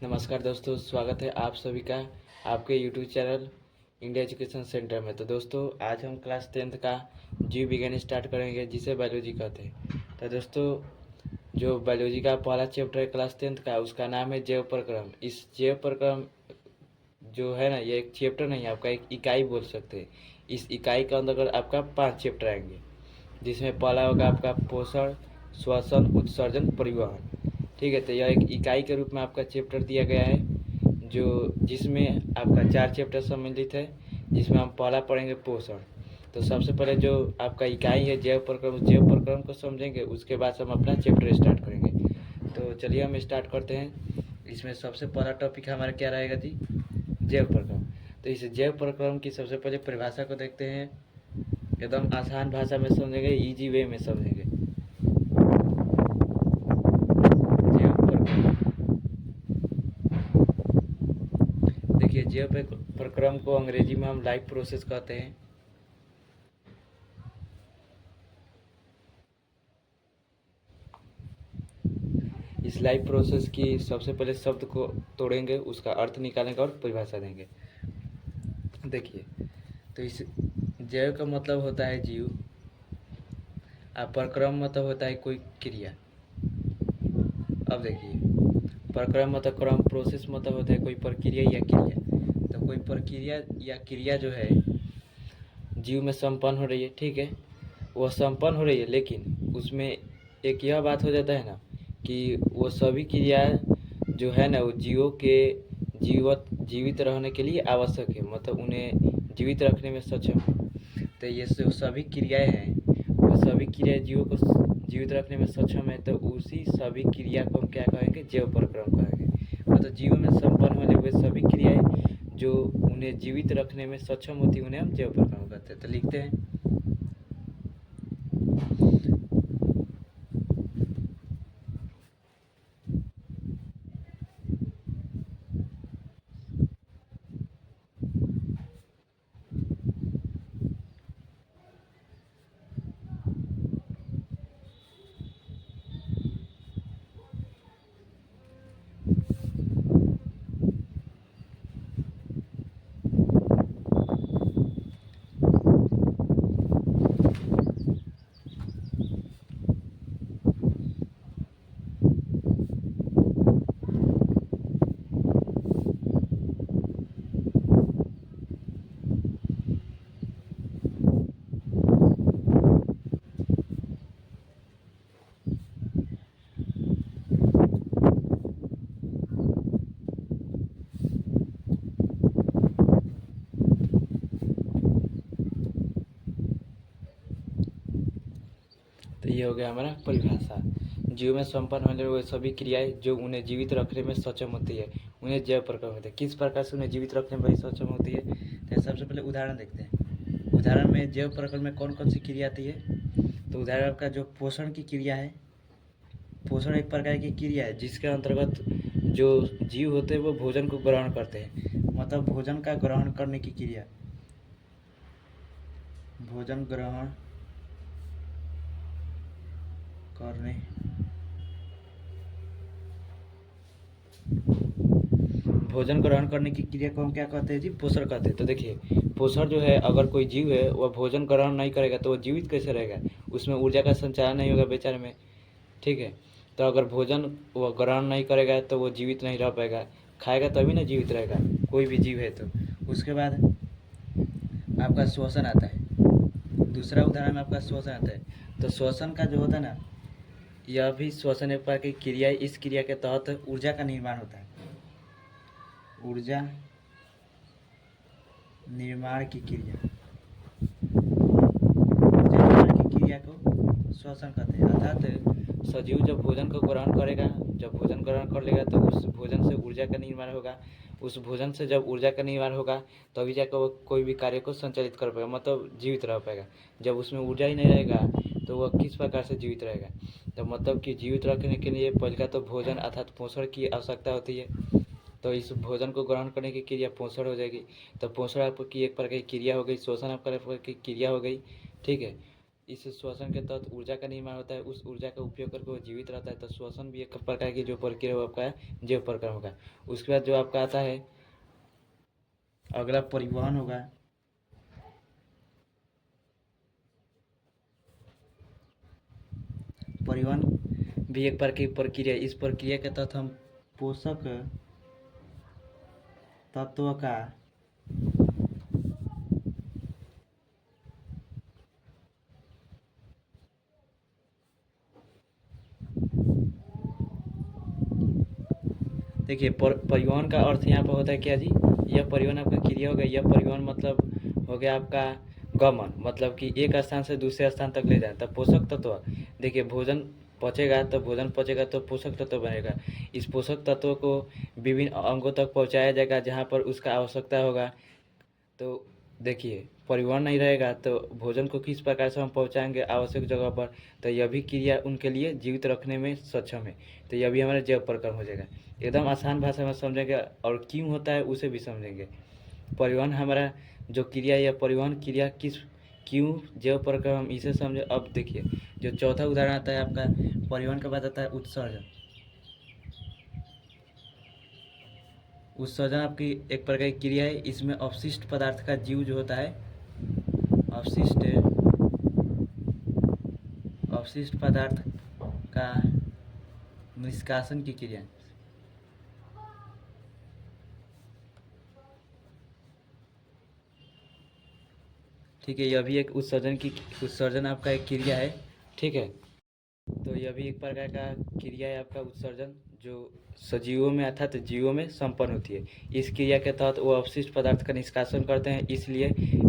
नमस्कार दोस्तों, स्वागत है आप सभी का आपके YouTube channel India education centre में। तो दोस्तों, आज हम क्लास 10th का जीव विज्ञान स्टार्ट करेंगे, जिसे बायोलॉजी कहते हैं। तो दोस्तों, जो बायोलॉजी का पहला चैप्टर है क्लास 10th का, उसका नाम है जैव प्रक्रम। इस जैव प्रक्रम जो है ना, ये एक चैप्टर नहीं, आपका एक इकाई बोल सकते हैं। इस इकाई के अंदर आपका 5 चैप्टर आएंगे, जिसमें पहला होगा आपका पोषण, श्वसन, उत्सर्जन, परिवहन। ठीक है, तो यह एक इकाई के रूप में आपका चैप्टर दिया गया है, जो जिसमें आपका 4 चैप्टर सम्मिलित है, जिसमें हम पहला पढ़ेंगे पोषण। तो सबसे पहले जो आपका इकाई है जैव प्रक्रम, जैव प्रक्रम को समझेंगे, उसके बाद हम अपना चैप्टर स्टार्ट करेंगे। तो चलिए हम स्टार्ट करते हैं। इसमें सबसे पहला टॉपिक हमारा क्या रहेगा जी? जैव प्रक्रम। तो इस जैव प्रक्रम की सबसे पहले परिभाषा को देखते हैं। एकदम आसान भाषा में समझेंगे, इजी वे में समझेंगे। जैव प्रक्रम, देखिए, जैव प्रक्रम को अंग्रेजी में हम लाइफ प्रोसेस कहते हैं। इस लाइफ प्रोसेस की सबसे पहले शब्द को तोड़ेंगे, उसका अर्थ निकालेंगे और परिभाषा देंगे। देखिए, तो इस जैव का मतलब होता है जीव, और प्रक्रम मतलब होता है कोई क्रिया। अब देखिए, प्रक्रम मतलब क्रम, प्रोसेस मतलब होता है कोई प्रक्रिया या क्रिया। तो कोई प्रक्रिया या क्रिया जो है जीव में संपन्न हो रही है, ठीक है, वो संपन्न हो रही है, लेकिन उसमें एक यह बात हो जाता है ना कि वो सभी क्रिया जो है ना, वो जीवों के जीवित रहने के लिए आवश्यक है, मतलब उन्हें जीवित रखने में सक्षम है। तो ये जो सभी क्रियाएं हैं, वो सभी क्रियाएं जीवों को जीवित रखने में सक्षम है, तो उसी सभी क्रिया को हम क्या कहेंगे? जैव प्रक्रम कहेंगे। मतलब जीव में संपन्न होने हुए सभी क्रियाएं जो उन्हें जीवित रखने में सक्षम होती है, उन्हें हम जैव प्रक्रम कहते हैं। तो लिखते हैं, तो ये हो गया हमारा परिभाषा। जीव में संपन्न होने वाली सभी क्रियाएं जो उन्हें जीवित रखने में सक्षम होती है, उन्हें जैव प्रक्रम होते हैं। किस प्रकार से उन्हें जीवित रखने में सक्षम होती है? तो सबसे पहले उदाहरण देखते हैं। उदाहरण में जैव प्रक्रम में कौन कौन सी क्रिया आती है? तो उदाहरण का जो पोषण की क्रिया है, पोषण एक प्रकार की क्रिया है जिसके अंतर्गत जो जीव होते हैं वो भोजन को ग्रहण करते हैं, मतलब भोजन का ग्रहण करने की क्रिया, भोजन ग्रहण करने, भोजन ग्रहण करने की क्रिया को हम क्या कहते हैं जी? पोषण कहते हैं। तो देखिए, पोषण जो है, अगर कोई जीव है वह भोजन ग्रहण नहीं करेगा तो वह जीवित कैसे रहेगा? उसमें ऊर्जा का संचार नहीं होगा बेचारे में, ठीक है। तो अगर भोजन वह ग्रहण नहीं करेगा तो वो जीवित नहीं रह पाएगा, खाएगा तभी ना जीवित रहेगा, कोई भी जीव है। तो उसके बाद आपका श्वसन आता है। दूसरा उदाहरण में आपका श्वसन आता है। तो श्वसन का जो होता है ना, यह भी श्वसन एक प्रकार की क्रिया है। इस क्रिया के तहत ऊर्जा का निर्माण होता है, ऊर्जा निर्माण की क्रिया, ऊर्जा निर्माण की क्रिया को श्वसन कहते हैं। अर्थात सजीव जब भोजन को ग्रहण करेगा, जब भोजन ग्रहण कर लेगा तो उस भोजन से ऊर्जा का निर्माण होगा। उस भोजन से जब ऊर्जा का निर्माण होगा तभी जाकर वो कोई भी कार्य को संचालित कर पाएगा, मतलब जीवित रह पाएगा। जब उसमें ऊर्जा ही नहीं रहेगा तो वह किस प्रकार से जीवित रहेगा? तो मतलब कि जीवित रखने के लिए पहले का तो भोजन अर्थात पोषण की आवश्यकता होती है। तो इस भोजन को ग्रहण करने की क्रिया पोषण हो जाएगी। तो पोषण आपकी एक प्रकार की क्रिया हो गई, शोषण आपका एक प्रकार की क्रिया हो गई, ठीक है। इस श्वसन के तहत ऊर्जा का निर्माण होता है, उस ऊर्जा का उपयोग करके वो जीवित रहता है। तो श्वसन भी एक प्रकार की जो प्रक्रिया वो आपका जैव प्रक्रम होगा। उसके बाद जो आपका आता है अगला परिवहन होगा। परिवहन भी एक प्रकार की प्रक्रिया, इस प्रक्रिया के तहत हम पोषक तत्व का देखिए परिवहन का अर्थ यहाँ पर होता है क्या जी, यह परिवहन आपका क्रिया हो गया। यह परिवहन मतलब हो गया आपका गमन, मतलब कि एक स्थान से दूसरे स्थान तक ले जाए। तब पोषक तत्व देखिए भोजन पचेगा तो भोजन पचेगा तो पोषक तत्व बनेगा। इस पोषक तत्व को विभिन्न अंगों तक पहुँचाया जाएगा जहाँ पर उसका आवश्यकता होगा। तो देखिए परिवहन नहीं रहेगा तो भोजन को किस प्रकार से हम पहुंचाएंगे आवश्यक जगह पर, तो यह भी क्रिया उनके लिए जीवित रखने में सक्षम है। तो यह भी हमारा जैव प्रक्रम हो जाएगा। एकदम आसान भाषा में समझेंगे और क्यों होता है उसे भी समझेंगे। परिवहन हमारा जो क्रिया या परिवहन क्रिया किस क्यों जैव प्रक्रम, हम इसे समझे। अब देखिए जो चौथा उदाहरण आता है आपका परिवहन के बाद आता है उत्सर्जन। उत्सर्जन आपकी एक प्रकार की क्रिया है। इसमें अवशिष्ट पदार्थ का जीव जो होता है अवशिष्ट पदार्थ का निष्कासन की क्रिया। ठीक है, यह भी एक उत्सर्जन आपका एक क्रिया है। ठीक है, तो यह भी एक प्रकार का क्रिया है आपका उत्सर्जन, जो सजीवों में अर्थात जीवों में संपन्न होती है। इस क्रिया के तहत वो अवशिष्ट पदार्थ का निष्कासन करते हैं, इसलिए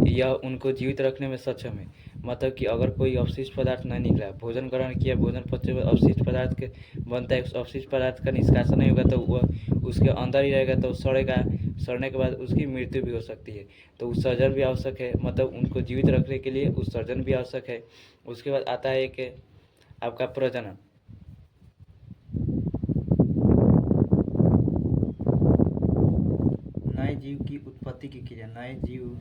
यह उनको जीवित रखने में सक्षम है। मतलब कि अगर कोई अवशिष्ट पदार्थ नहीं निकला, भोजन ग्रहण किया, भोजन पचे हुए अवशिष्ट पदार्थ के बनता है, उस अवशिष्ट पदार्थ का निष्कासन नहीं होगा तो वह उसके अंदर ही रहेगा, तो सड़ेगा। सड़ने के बाद उसकी मृत्यु भी हो सकती है। तो उत्सर्जन भी आवश्यक है, मतलब उनको जीवित रखने के लिए उत्सर्जन भी आवश्यक है। उसके बाद आता है एक आपका प्रजनन। नए जीव की उत्पत्ति की क्रिया, नए जीव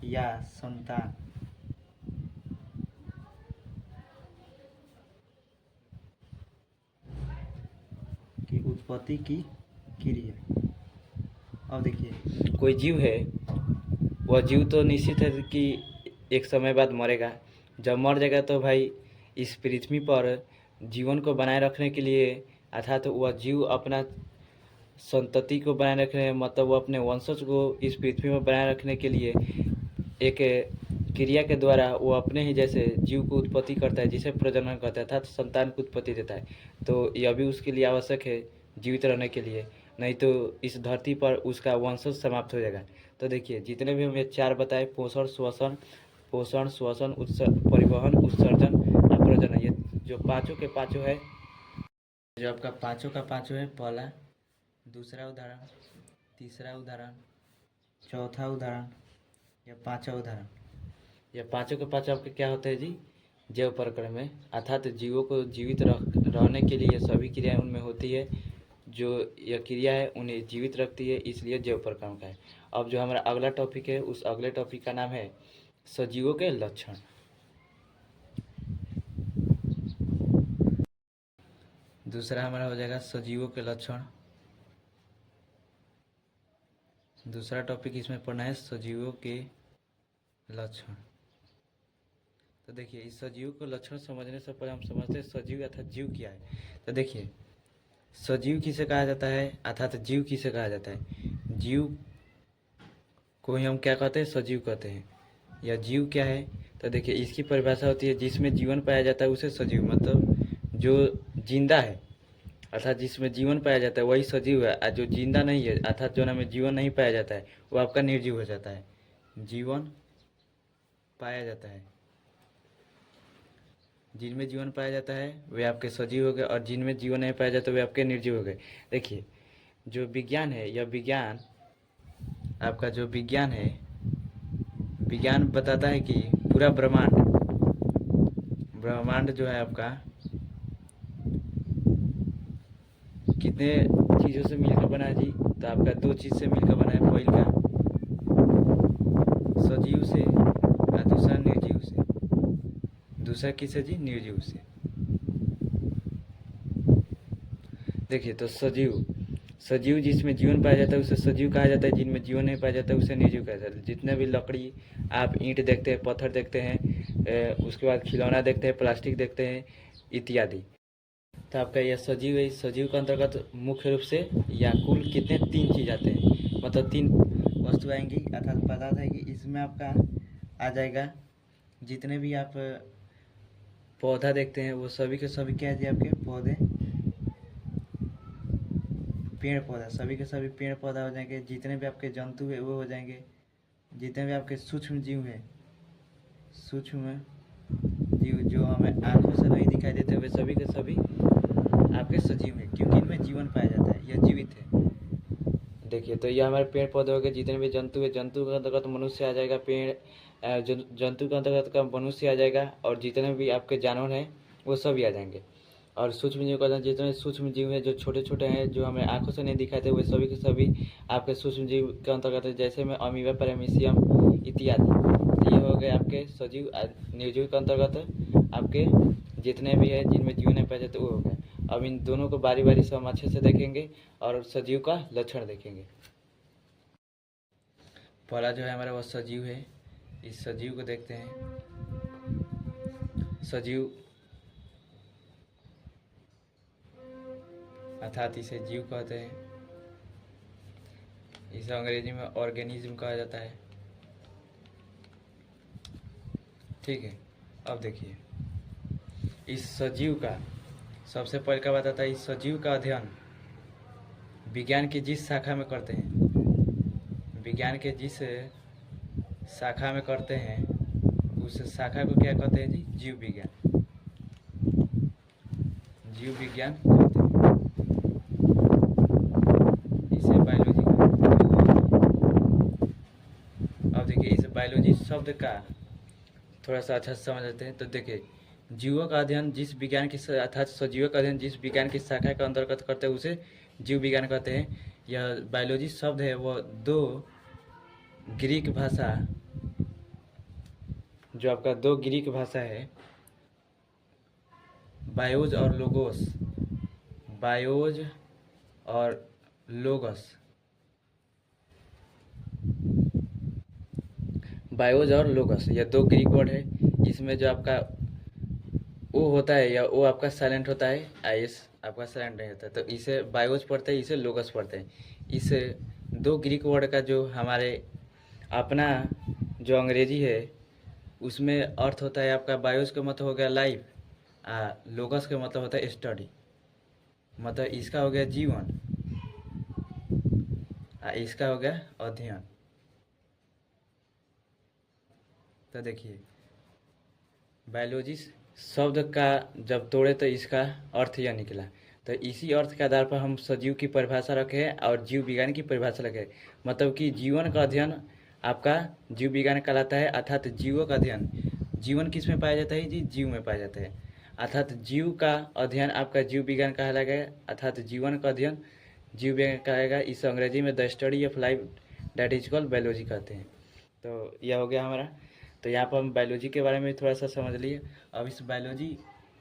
या संतान की उत्पत्ति की क्रिया। अब देखिए कोई जीव है, वह जीव तो निश्चित है कि एक समय बाद मरेगा। जब मर जाएगा तो भाई इस पृथ्वी पर जीवन को बनाए रखने के लिए अर्थात तो वह जीव अपना संतति को बनाए रखने, मतलब वो अपने वंशज को इस पृथ्वी में बनाए रखने के लिए एक क्रिया के द्वारा वो अपने ही जैसे जीव को उत्पत्ति करता है, जिसे प्रजनन कहता है अर्थात संतान को उत्पत्ति देता है। तो यह भी उसके लिए आवश्यक है जीवित रहने के लिए, नहीं तो इस धरती पर उसका वंशज समाप्त हो जाएगा। तो देखिए जितने भी हमें चार बताए, पोषण श्वसन परिवहन उत्सर्जन और प्रजनन, ये जो पांचों के पांचों है, जो आपका पांचों का पांचों है, पहला, दूसरा उदाहरण, तीसरा उदाहरण, चौथा उदाहरण या पांचवा उदाहरण, यह पांचों के पांचों आपके क्या होते हैं जी, जैव प्रक्रम में। अर्थात जीवों को जीवित रहने के लिए सभी क्रियाएं उनमें होती है। जो यह क्रिया है उन्हें जीवित रखती है, इसलिए जैव प्रक्रम का है। अब जो हमारा अगला टॉपिक है, उस अगले टॉपिक का नाम है सजीवों के लक्षण। दूसरा हमारा हो जाएगा सजीवों के लक्षण। दूसरा टॉपिक इसमें पढ़ना है सजीवों के लक्षण। तो देखिए इस सजीव को लक्षण समझने से पहले हम समझते हैं सजीव अर्थात जीव क्या है। तो देखिए सजीव किसे कहा जाता है अर्थात जीव किसे कहा जाता है। जीव को ही हम क्या कहते हैं, सजीव कहते हैं। या जीव क्या है, तो देखिए इसकी परिभाषा होती है जिसमें जीवन पाया जाता है उसे सजीव, मतलब जो जिंदा है अर्थात जिसमें जीवन पाया जाता है वही सजीव है। और जो जिंदा नहीं है अर्थात जो में जीवन नहीं पाया जाता है वो आपका निर्जीव हो जाता है। जीवन पाया जाता है, जिनमें जीवन पाया जाता है वे आपके सजीव हो गए, और जिनमें जीवन नहीं पाया जाता वे आपके निर्जीव हो गए। देखिए जो विज्ञान है, यह विज्ञान आपका जो विज्ञान है, विज्ञान बताता है कि पूरा ब्रह्मांड जो है आपका कितने चीज़ों से मिलकर बना है जी, तो आपका दो चीज़ से मिलकर बना है। पहला सजीव से और दूसरा निर्जीव दूसरा किससे जी, निर्जीव से। देखिए तो सजीव, सजीव जिसमें जीवन पाया जाता है उसे सजीव कहा जाता है, जिनमें जीवन नहीं पाया जाता है उसे निर्जीव कहा जाता है। जितने भी लकड़ी आप ईंट देखते हैं, पत्थर देखते हैं, उसके बाद खिलौना देखते हैं, प्लास्टिक देखते हैं इत्यादि, तो आपका यह सजीव है। इस सजीव के अंतर्गत मुख्य रूप से या कुल कितने, 3 चीज़ आते हैं, मतलब 3 वस्तु आएंगी अर्थात पदार्थ आएगी। इसमें आपका आ जाएगा जितने भी आप पौधा देखते हैं वो सभी के सभी क्या है जी, आपके पौधे, पेड़ पौधा, सभी के सभी पेड़ पौधा हो जाएंगे। जितने भी आपके जंतु है वो हो जाएंगे। जितने भी आपके सूक्ष्म जीव है, सूक्ष्म जीव जो हमें आंखों से नहीं दिखाई देते, वे सभी के सभी आपके सजीव हैं, क्योंकि इनमें जीवन पाया जाता है, यह जीवित है। देखिए तो यह हमारे पेड़ पौधे हो गए। जितने भी जंतु है, जंतु के अंतर्गत मनुष्य आ जाएगा, पेड़ जंतु के अंतर्गत का मनुष्य आ जाएगा, और जितने भी आपके जानवर हैं वो सभी आ जाएंगे। और सूक्ष्म जीव का जितने सूक्ष्म जीव हैं जो छोटे छोटे हैं, जो हमें आंखों से नहीं दिखाई देते, वे सभी के सभी आपके सूक्ष्म जीव के अंतर्गत है, जैसे में अमीबा, पैरामीशियम इत्यादि। तो ये हो गए आपके सजीव। निर्जीव के अंतर्गत आपके जितने भी है जिनमें जीव नहीं पाया जाता वो हो गए। अब इन दोनों को बारी बारी से हम अच्छे से देखेंगे और सजीव का लक्षण देखेंगे। पहला जो है हमारा वो सजीव है। इस सजीव को देखते हैं। सजीव अर्थात इसे जीव कहते हैं। इसे अंग्रेजी में ऑर्गेनिज्म कहा जाता है। ठीक है, अब देखिए इस सजीव का सबसे पहले क्या बताता है, इस सजीव का अध्ययन विज्ञान की जिस शाखा में करते हैं, विज्ञान के जिस शाखा में करते हैं उस शाखा को क्या कहते हैं जी, जीव विज्ञान। जीव विज्ञान कहते हैं, इसे बायोलॉजी कहते हैं। अब देखिए इस बायोलॉजी शब्द का थोड़ा सा अच्छा से समझ लेते हैं। तो देखिए जीवों का अध्ययन जिस विज्ञान की अर्थात सजीवों का अध्ययन जिस विज्ञान की शाखा के अंतर्गत करते हैं उसे जीव विज्ञान कहते हैं। यह बायोलॉजी शब्द है वो 2 ग्रीक भाषा, जो आपका 2 ग्रीक भाषा है, बायोज और लोगोस, बायोज और लोगस, बायोज और लोगस, यह 2 ग्रीक वर्ड है। इसमें जो आपका ओ होता है या ओ आपका साइलेंट होता है, आइस आपका साइलेंट नहीं होता है, तो इसे बायोज पढ़ते हैं, इसे लोगस पढ़ते हैं। इस 2 ग्रीक वर्ड का जो हमारे अपना जो अंग्रेजी है उसमें अर्थ होता है आपका, बायोज का मतलब हो गया लाइफ, लोगस का मतलब होता है स्टडी, मतलब इसका हो गया जीवन, इसका हो गया अध्ययन। तो देखिए बायोलॉजी शब्द का जब तोड़े तो इसका अर्थ यह निकला। तो इसी अर्थ के आधार पर हम सजीव की परिभाषा रखे हैं और जीव विज्ञान की परिभाषा रखे, मतलब कि जीवन का अध्ययन आपका जीव विज्ञान कहलाता है। अर्थात जीवों का अध्ययन, जीवन किस में पाया जाता है जी, जीव में पाया जाता है, अर्थात जीव का अध्ययन आपका जीव विज्ञान कहलाएगा। अर्थात जीवन का अध्ययन जीव विज्ञान कहेगा। इस अंग्रेजी में the study of life that is called biology कहते हैं। तो यह हो गया हमारा। तो यहाँ पर हम बायोलॉजी के बारे में थोड़ा सा समझ लिए। अब इस बायोलॉजी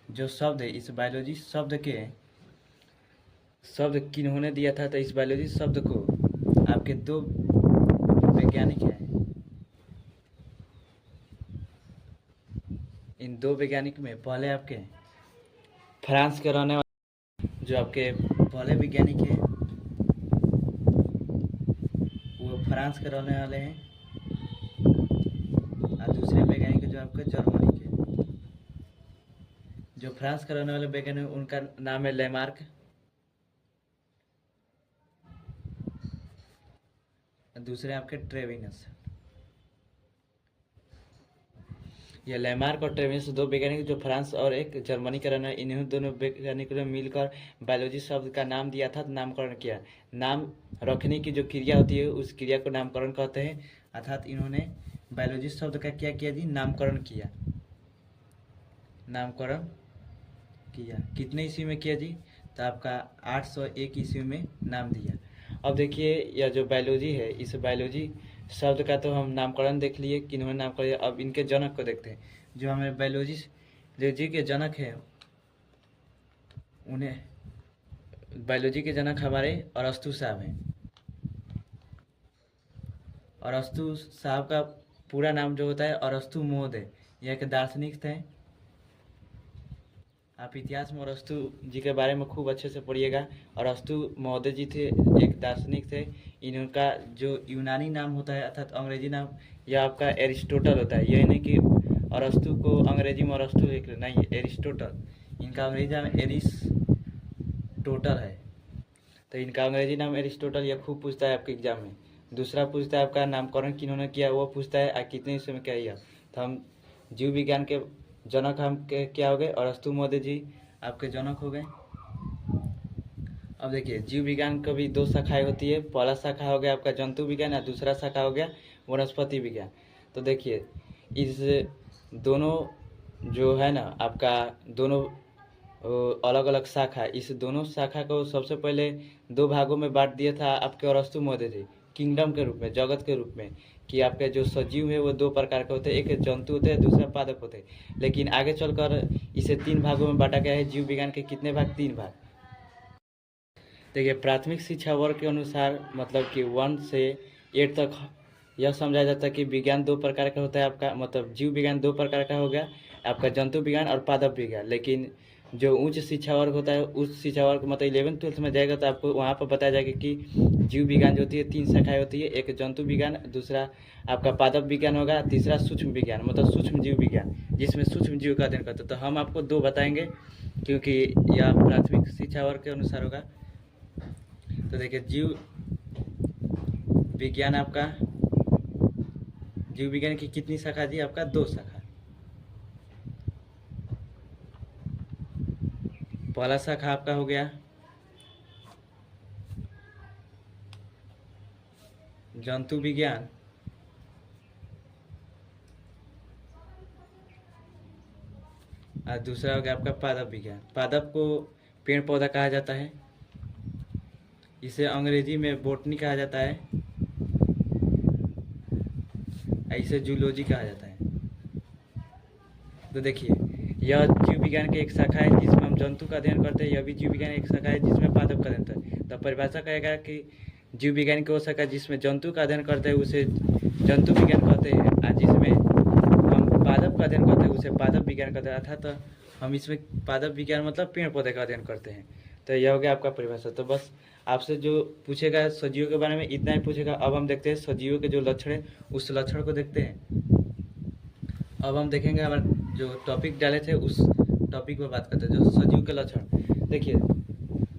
जो शब्द है, इस बायोलॉजी शब्द किन्होंने दिया था, तो इस बायोलॉजी शब्द को आपके 2 वैज्ञानिक हैं। इन 2 वैज्ञानिक में पहले आपके फ्रांस के रहने वाले जो आपके पहले वैज्ञानिक हैं वो फ्रांस के रहने वाले हैं, और दूसरे वैज्ञानिक जो आपके जर्मनी के। जो फ्रांस के रहने वाले वैज्ञानिक उनका नाम है लेमार्क, दूसरे आपके ट्रेविनस। ये लेमार्क और ट्रेविनस 2 वैज्ञानिक जो फ्रांस और एक जर्मनी का रहना, इन्हीं दोनों वैज्ञानिकों ने मिलकर बायोलॉजी शब्द का नाम दिया था, नामकरण किया। नाम रखने की जो क्रिया होती है उस क्रिया को नामकरण कहते हैं। अर्थात इन्होंने बायोलॉजी शब्द का क्या किया जी, नामकरण किया। नामकरण किया कितने ईस्वी में किया जी, तो आपका 801 ईस्वी में नाम दिया। अब देखिए यह जो बायोलॉजी है, इस बायोलॉजी शब्द का तो हम नामकरण देख लिए, किन्होंने नामकरण। अब इनके जनक को देखते हैं। जो हमें बायोलॉजी जो जीव के जनक हैं उन्हें बायोलॉजी के जनक हमारे अरस्तु साहब हैं। अरस्तु साहब का पूरा नाम जो होता है अरस्तु महोदय, यह एक दार्शनिक थे। आप इतिहास में अरस्तु जी के बारे में खूब अच्छे से पढ़िएगा। अरस्तु महोदय जी थे, एक दार्शनिक थे। इनका जो यूनानी नाम होता है अर्थात अंग्रेजी नाम, यह आपका एरिस्टोटल होता है। यह नहीं कि अरस्तु को अंग्रेजी में अरस्तु लिख नहीं है, एरिस्टोटल। इनका अंग्रेजी नाम एरिस्टोटल है। तो इनका अंग्रेजी नाम एरिस्टोटल, यह खूब पूछता है आपके एग्जाम में। दूसरा पूछता है आपका नामकरण किन्होंने किया, वो पूछता है कितने ईस्वी में किया। तो हम जीव विज्ञान के जनक हम क्या हो गए, अरस्तु महोदय जी आपके जनक हो गए। अब देखिए जीव विज्ञान की भी दो शाखाएं होती है। पहला शाखा हो गया आपका जंतु विज्ञान और दूसरा शाखा हो गया वनस्पति विज्ञान। तो देखिए इस दोनों जो है ना आपका दोनों अलग अलग शाखा, इस दोनों शाखा को सबसे पहले दो भागों में बांट दिया था आपके अरस्तु महोदय जी, किंगडम के रूप में, जगत के रूप में, कि आपके जो सजीव है वो दो प्रकार के होते हैं, एक जंतु होते हैं, दूसरा पादप होते हैं। लेकिन आगे चलकर इसे तीन भागों में बांटा गया है। जीव विज्ञान के कितने भाग, तीन भाग। देखिए प्राथमिक शिक्षा वर्ग के अनुसार मतलब कि 1 से 8 तक यह समझा जाता है कि विज्ञान दो प्रकार का होता है आपका, मतलब जीव विज्ञान दो प्रकार का हो गया आपका, जंतु विज्ञान और पादप विज्ञान। लेकिन जो उच्च शिक्षा वर्ग होता है उस शिक्षा वर्ग मतलब 11th-12th में जाएगा तो आपको वहाँ पर बताया जाएगा कि जीव विज्ञान जो होती है तीन शाखाएं होती है, एक जंतु विज्ञान, दूसरा आपका पादप विज्ञान होगा, तीसरा सूक्ष्म विज्ञान मतलब सूक्ष्म जीव विज्ञान, जिसमें सूक्ष्म जीव का अध्ययन करते हैं। तो हम आपको दो बताएंगे क्योंकि यह प्राथमिक शिक्षा वर्ग के अनुसार होगा। तो देखिए जीव विज्ञान आपका, जीव विज्ञान की कितनी शाखा जी, आपका दो शाखा। पहला शाखा आपका हो गया जंतु विज्ञान, और दूसरा हो गया आपका पादप विज्ञान। पादप को पेड़ पौधा कहा जाता है, इसे अंग्रेजी में बोटनी कहा जाता है, इसे जूलॉजी कहा जाता है। तो देखिए यह जीव विज्ञान की एक शाखा है जिसमें हम जंतु का अध्ययन करते हैं, यह भी जीव विज्ञान एक शाखा है जिसमें पादप का अध्ययन करते हैं। तो परिभाषा कहेगा कि जीव विज्ञान की वो शाखा जिसमें जंतु का अध्ययन करते हैं उसे जंतु विज्ञान कहते हैं, और जिसमें हम पादप का अध्ययन करते हैं उसे पादप विज्ञान कहते हैं। अर्थात तो हम इसमें पादप विज्ञान मतलब पेड़ पौधे का अध्ययन करते हैं। तो यह हो गया आपका परिभाषा। तो बस आपसे जो पूछेगा सजीवों के बारे में इतना ही पूछेगा। अब हम देखते हैं सजीवों के जो लक्षण है उस लक्षण को देखते हैं। अब हम देखेंगे हमारे जो टॉपिक डाले थे उस टॉपिक पर बात करते हैं, जो सजीव के लक्षण। देखिए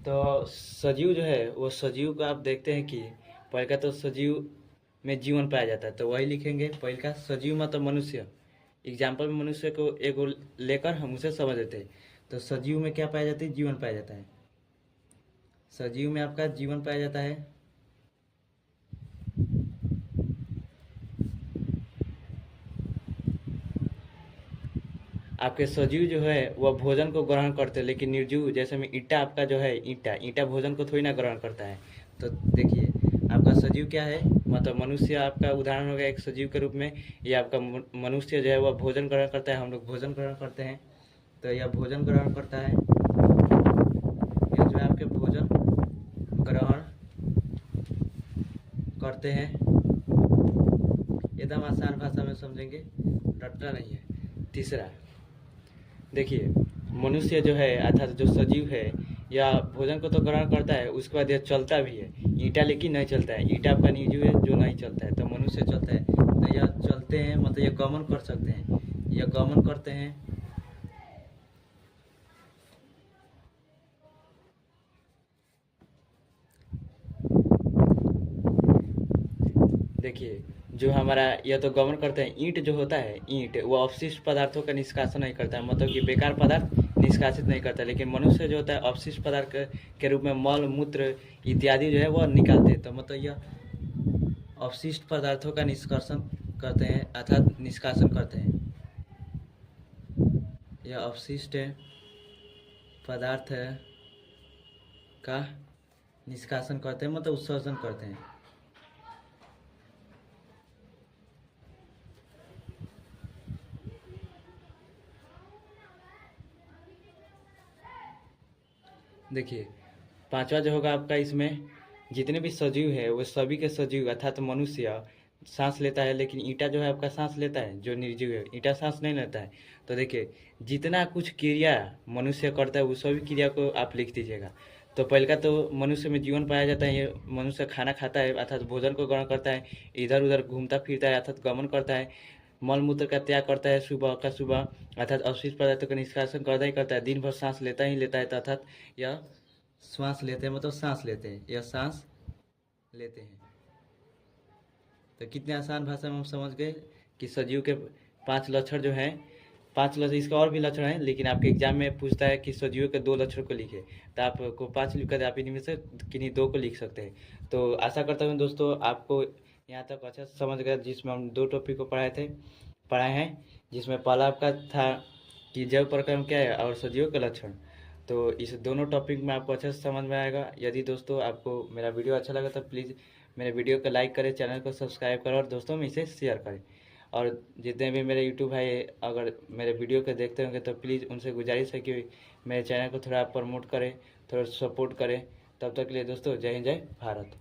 तो सजीव जो है वो सजीव को आप देखते हैं कि पहले का तो सजीव में जीवन पाया जाता है, तो वही लिखेंगे। पहले का सजीव मतलब मनुष्य, एग्जाम्पल में मनुष्य को एगो लेकर हम उसे समझ लेते हैं। तो सजीव में क्या पाया जाता है, जीवन पाया जाता है। सजीव में आपका जीवन पाया जाता है। आपके सजीव जो है वह भोजन को ग्रहण करते हैं, लेकिन निर्जीव जैसे में ईंटा आपका जो है ईंटा भोजन को थोड़ी ना ग्रहण करता है। तो देखिए आपका सजीव क्या है, मतलब मनुष्य आपका उदाहरण हो गया एक सजीव के रूप में। ये आपका मनुष्य जो है वह भोजन ग्रहण करता है, हम लोग भोजन ग्रहण करते हैं। तो यह भोजन ग्रहण करता है, यह जो है आपके भोजन ग्रहण करते हैं। एकदम आसान भाषा में समझेंगे, रटना नहीं है। तीसरा देखिए मनुष्य जो है अर्थात जो सजीव है या भोजन को तो ग्रहण करता है, उसके बाद यह चलता भी है। ईंटा लेकिन नहीं चलता है, ईंटा आपका निर्जीव है जो नहीं चलता है, तो मनुष्य चलता है। तो यह चलते हैं मतलब यह गमन कर सकते हैं, यह गमन करते हैं। देखिए जो हमारा यह तो गमन करते हैं। ईंट जो होता है, ईंट वो अवशिष्ट पदार्थों का निष्कासन नहीं करता है, मतलब कि बेकार पदार्थ निष्कासित नहीं करता। लेकिन मनुष्य जो होता है अवशिष्ट पदार्थ के रूप में मल मूत्र इत्यादि जो है वह निकालते हैं। तो मतलब यह अवशिष्ट पदार्थों का निष्कर्षण करते हैं अर्थात निष्कासन करते हैं। यह अवशिष्ट पदार्थ का निष्कासन करते हैं मतलब उत्सर्जन करते हैं। देखिए, पांचवा जो होगा आपका, इसमें जितने भी सजीव है वो सभी के सजीव अर्थात मनुष्य सांस लेता है, लेकिन ईंटा जो है आपका सांस लेता है, जो निर्जीव है ईंटा सांस नहीं लेता है। तो देखिए, जितना कुछ क्रिया मनुष्य करता है वो सभी क्रिया को आप लिख दीजिएगा। तो पहले का तो मनुष्य में जीवन पाया जाता है, ये मनुष्य खाना खाता है अर्थात भोजन को ग्रहण करता है, इधर उधर घूमता फिरता है अर्थात गमन करता है, मल मूत्र का त्याग करता है सुबह का सुबह अर्थात अवशिष्ट पदार्थों का निष्कासन करता ही करता है, दिन भर सांस लेता ही लेता है, अर्थात यह श्वास लेते हैं मतलब सांस लेते हैं, यह सांस लेते हैं। तो कितने आसान भाषा में हम समझ गए कि सजीव के 5 लक्षण जो हैं, 5 लक्षण, इसका और भी लक्षण है लेकिन आपके एग्जाम में पूछता है कि सजीव के 2 लक्षण को लिखे, तो आपको 5 लिख कर आप इन्हीं में से किन्हीं 2 को लिख सकते हैं। तो आशा करता हूँ दोस्तों आपको यहाँ तक अच्छा से समझ गया, जिसमें हम 2 टॉपिक को पढ़ाए हैं, जिसमें पहला आपका था कि जैव प्रक्रम क्या है और सजीव के लक्षण। तो इस दोनों टॉपिक में आपको अच्छे से समझ में आएगा। यदि दोस्तों आपको मेरा वीडियो अच्छा लगा तो प्लीज़ मेरे वीडियो को लाइक करें, चैनल को सब्सक्राइब करें और दोस्तों में इसे शेयर करें। और जितने भी मेरे यूट्यूब भाई अगर मेरे वीडियो को देखते होंगे तो प्लीज़ उनसे गुजारिश है कि मेरे चैनल को थोड़ा प्रमोट करें, थोड़ा सपोर्ट करें। तब तक के लिए दोस्तों जय हिंद, जय भारत।